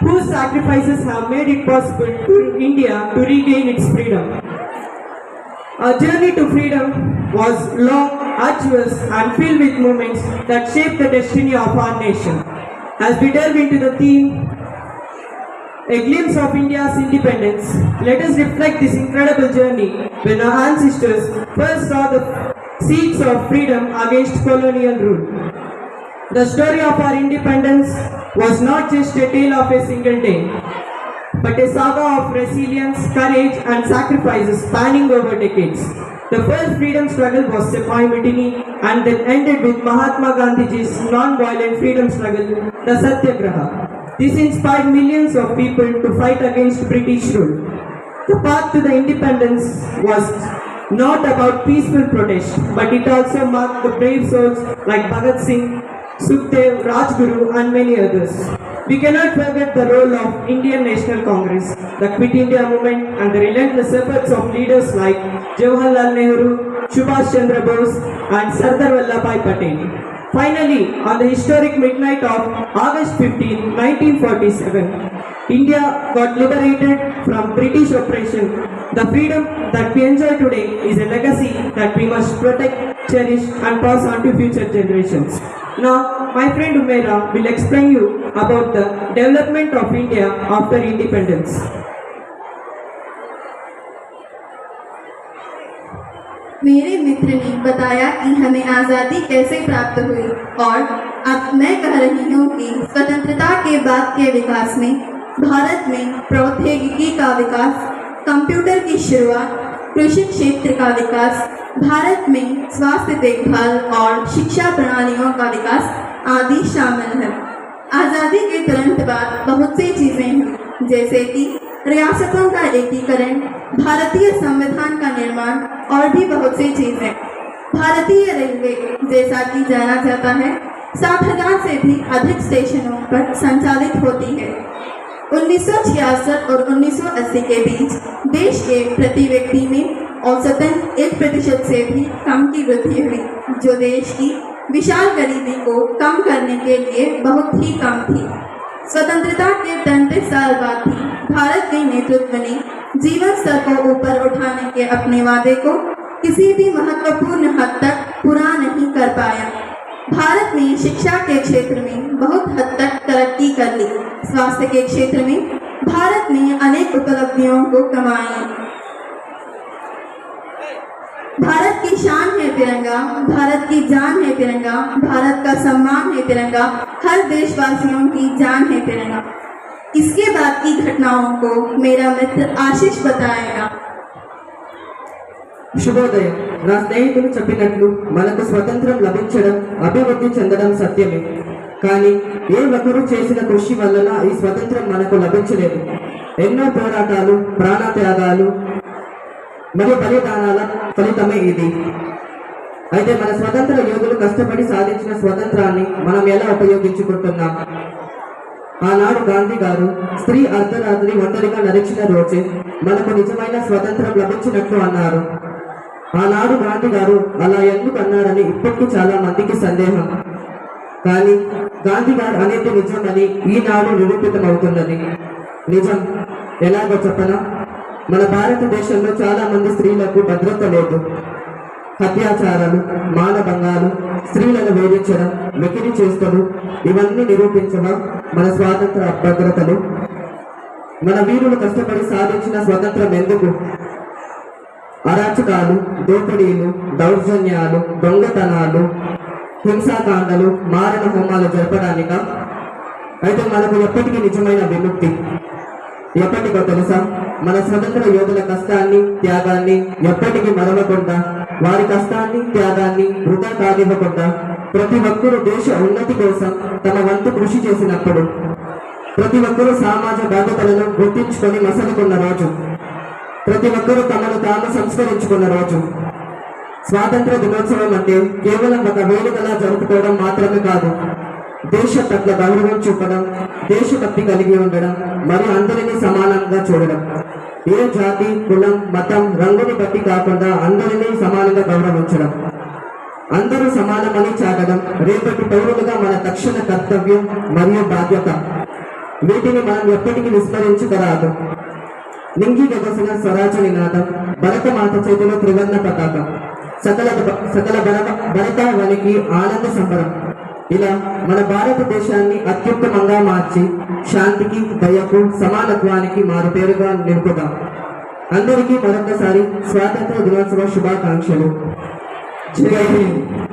whose sacrifices have made it possible for India to regain its freedom. Our journey to freedom was long, arduous, and filled with moments that shaped the destiny of our nation. As we delve into the theme, a glimpse of India's independence, let us reflect this incredible journey when our ancestors first saw the seeds of freedom against colonial rule. The story of our independence was not just a tale of a single day, but a saga of resilience, courage, and sacrifices spanning over decades. The first freedom struggle was Sepoy Mutiny and then ended with Mahatma Gandhiji's non-violent freedom struggle, the Satyagraha. This inspired millions of people to fight against British rule. The path to the independence was not about peaceful protest, but it also marked the brave souls like Bhagat Singh, Sukhdev, Rajguru, and many others. We cannot forget the role of Indian National Congress, the Quit India movement, and the relentless efforts of leaders like Jawaharlal Nehru, Subhash Chandra Bose, and Sardar Vallabhbhai Patel. Finally, on the historic midnight of August 15, 1947, India got liberated from British oppression. The freedom that we enjoy today is a legacy that we must protect, cherish, and pass on to future generations. Now, my friend Umaira will explain you about the development of India after independence. मेरे मित्र ने बताया कि हमें आज़ादी कैसे प्राप्त हुई और अब मैं कह रही हूँ कि स्वतंत्रता के बाद के विकास में भारत में प्रौद्योगिकी का विकास, कंप्यूटर की शुरुआत, कृषि क्षेत्र का विकास, भारत में स्वास्थ्य देखभाल और शिक्षा प्रणालियों का विकास आदि शामिल है। आज़ादी के तुरंत बाद बहुत सी चीज़ें हुई, जैसे कि रियासतों का एकीकरण, भारतीय संविधान का निर्माण और भी बहुत सी चीज़ें। भारतीय रेलवे, जैसा कि जाना जाता है, 60,000 से भी अधिक स्टेशनों पर संचालित होती है। 1966 और 1980 के बीच देश के प्रति व्यक्ति में औसतन 1% से भी कम की वृद्धि हुई, जो देश की विशाल गरीबी को कम करने के लिए बहुत ही कम थी। स्वतंत्रता के 33 साल बाद भी भारत के नेतृत्व ने जीवन स्तर को ऊपर उठाने के अपने वादे को किसी भी महत्वपूर्ण हद तक पूरा नहीं कर पाया। भारत ने शिक्षा के क्षेत्र में बहुत हद तक तरक्की कर ली। स्वास्थ्य के क्षेत्र में भारत ने अनेक उपलब्धियों को कमाई। भारत की शान है तिरंगा, भारत की जान है तिरंगा, भारत का सम्मान है तिरंगा, हर देशवासियों की जान है तिरंगा। इसके बाद की घटनाओं को मेरा मित्र आशीष बताएगा। శుభోదయం. నా స్నేహితులు చెప్పినట్లు మనకు స్వతంత్రం లభించడం, అభివృద్ధి చెందడం సత్యమే. కానీ ఏ ఒక్కరూ చేసిన కృషి వలన ఈ స్వతంత్రం మనకు లభించలేదు. ఎన్నో పోరాటాలు, ప్రాణత్యాగాలు మరియు బలిదానాల ఫలితమే ఇది. అయితే మన స్వతంత్ర యోధులు కష్టపడి సాధించిన స్వతంత్రాన్ని మనం ఎలా ఉపయోగించుకుంటున్నాం? ఆనాడు గాంధీ గారు స్త్రీ అర్ధరాత్రి ఒంటరిగా నడిచిన రోజే మనకు నిజమైన స్వతంత్రం లభించినట్లు అన్నారు. ఆనాడు గాంధీ గారు అలా ఎందుకు అన్నారని ఇప్పటికీ చాలా మందికి సందేహం. కానీ గాంధీ గారు అనేది నిజమని ఈనాడు నిరూపితమవుతున్నది. నిజం ఎలాగో చెప్పనా? మన భారతదేశంలో చాలా మంది స్త్రీలకు భద్రత లేదు. హత్యాచారాలు, మానభంగాలు, స్త్రీలను వేధించడం, వెకిలి చేస్తలు, ఇవన్నీ నిరూపించడం మన స్వాతంత్ర భద్రతలు. మన వీరులు కష్టపడి సాధించిన స్వతంత్రం ఎందుకు? అరాచకాలు, దోపిడీలు, దౌర్జన్యాలు, దొంగతనాలు, హింసాకాండలు, మారణ హోమాలు జరపడానిక? అయితే మనకు ఎప్పటికీ నిజమైన విముక్తి ఎప్పటికో తెలుసా? మన స్వతంత్ర యోధుల కష్టాన్ని, త్యాగాన్ని ఎప్పటికీ మరవకుండా, వారి కష్టాన్ని, త్యాగాన్ని వృధా కానివ్వకుండా ప్రతి ఒక్కరూ దేశ ఉన్నతి కోసం తమ వంతు కృషి చేసినప్పుడు, ప్రతి ఒక్కరూ సమాజ బాధ్యతలను గుర్తించుకొని మసలుకున్న రోజు, ప్రతి ఒక్కరూ తమను తాము సంస్కరించుకున్న రోజు. స్వాతంత్ర దినోత్సవం అంటే కేవలం ఒక వేడుకలా జరుపుకోవడం మాత్రమే కాదు. దేశ పట్ల గౌరవం చూపడం, దేశభక్తి కలిగి ఉండడం, మరియు అందరినీ సమానంగా చూడడం. ఏ జాతి, కులం, మతం, రంగుని బట్టి కాకుండా అందరినీ సమానంగా గౌరవించడం, అందరూ సమానమని చాటడం రేపటి పౌరులుగా మన తక్షణ కర్తవ్యం మరియు బాధ్యత. వీటిని మనం ఎప్పటికీ విస్మరించుకోరాదు. నింగి గగసిన స్వరాజ నినాదం, భరత మాత చేతిలో త్రివర్ణ పతాకం, సకల భరతావనికి ఆనంద సంబరం. ఇలా మన భారతదేశాన్ని అత్యుత్తమంగా మార్చి శాంతికి, దయకు, సమానత్వానికి మారుపేరుగా నిలుపుదాం. అందరికీ మరొకసారి స్వాతంత్ర దినోత్సవ శుభాకాంక్షలు. జై హింద్.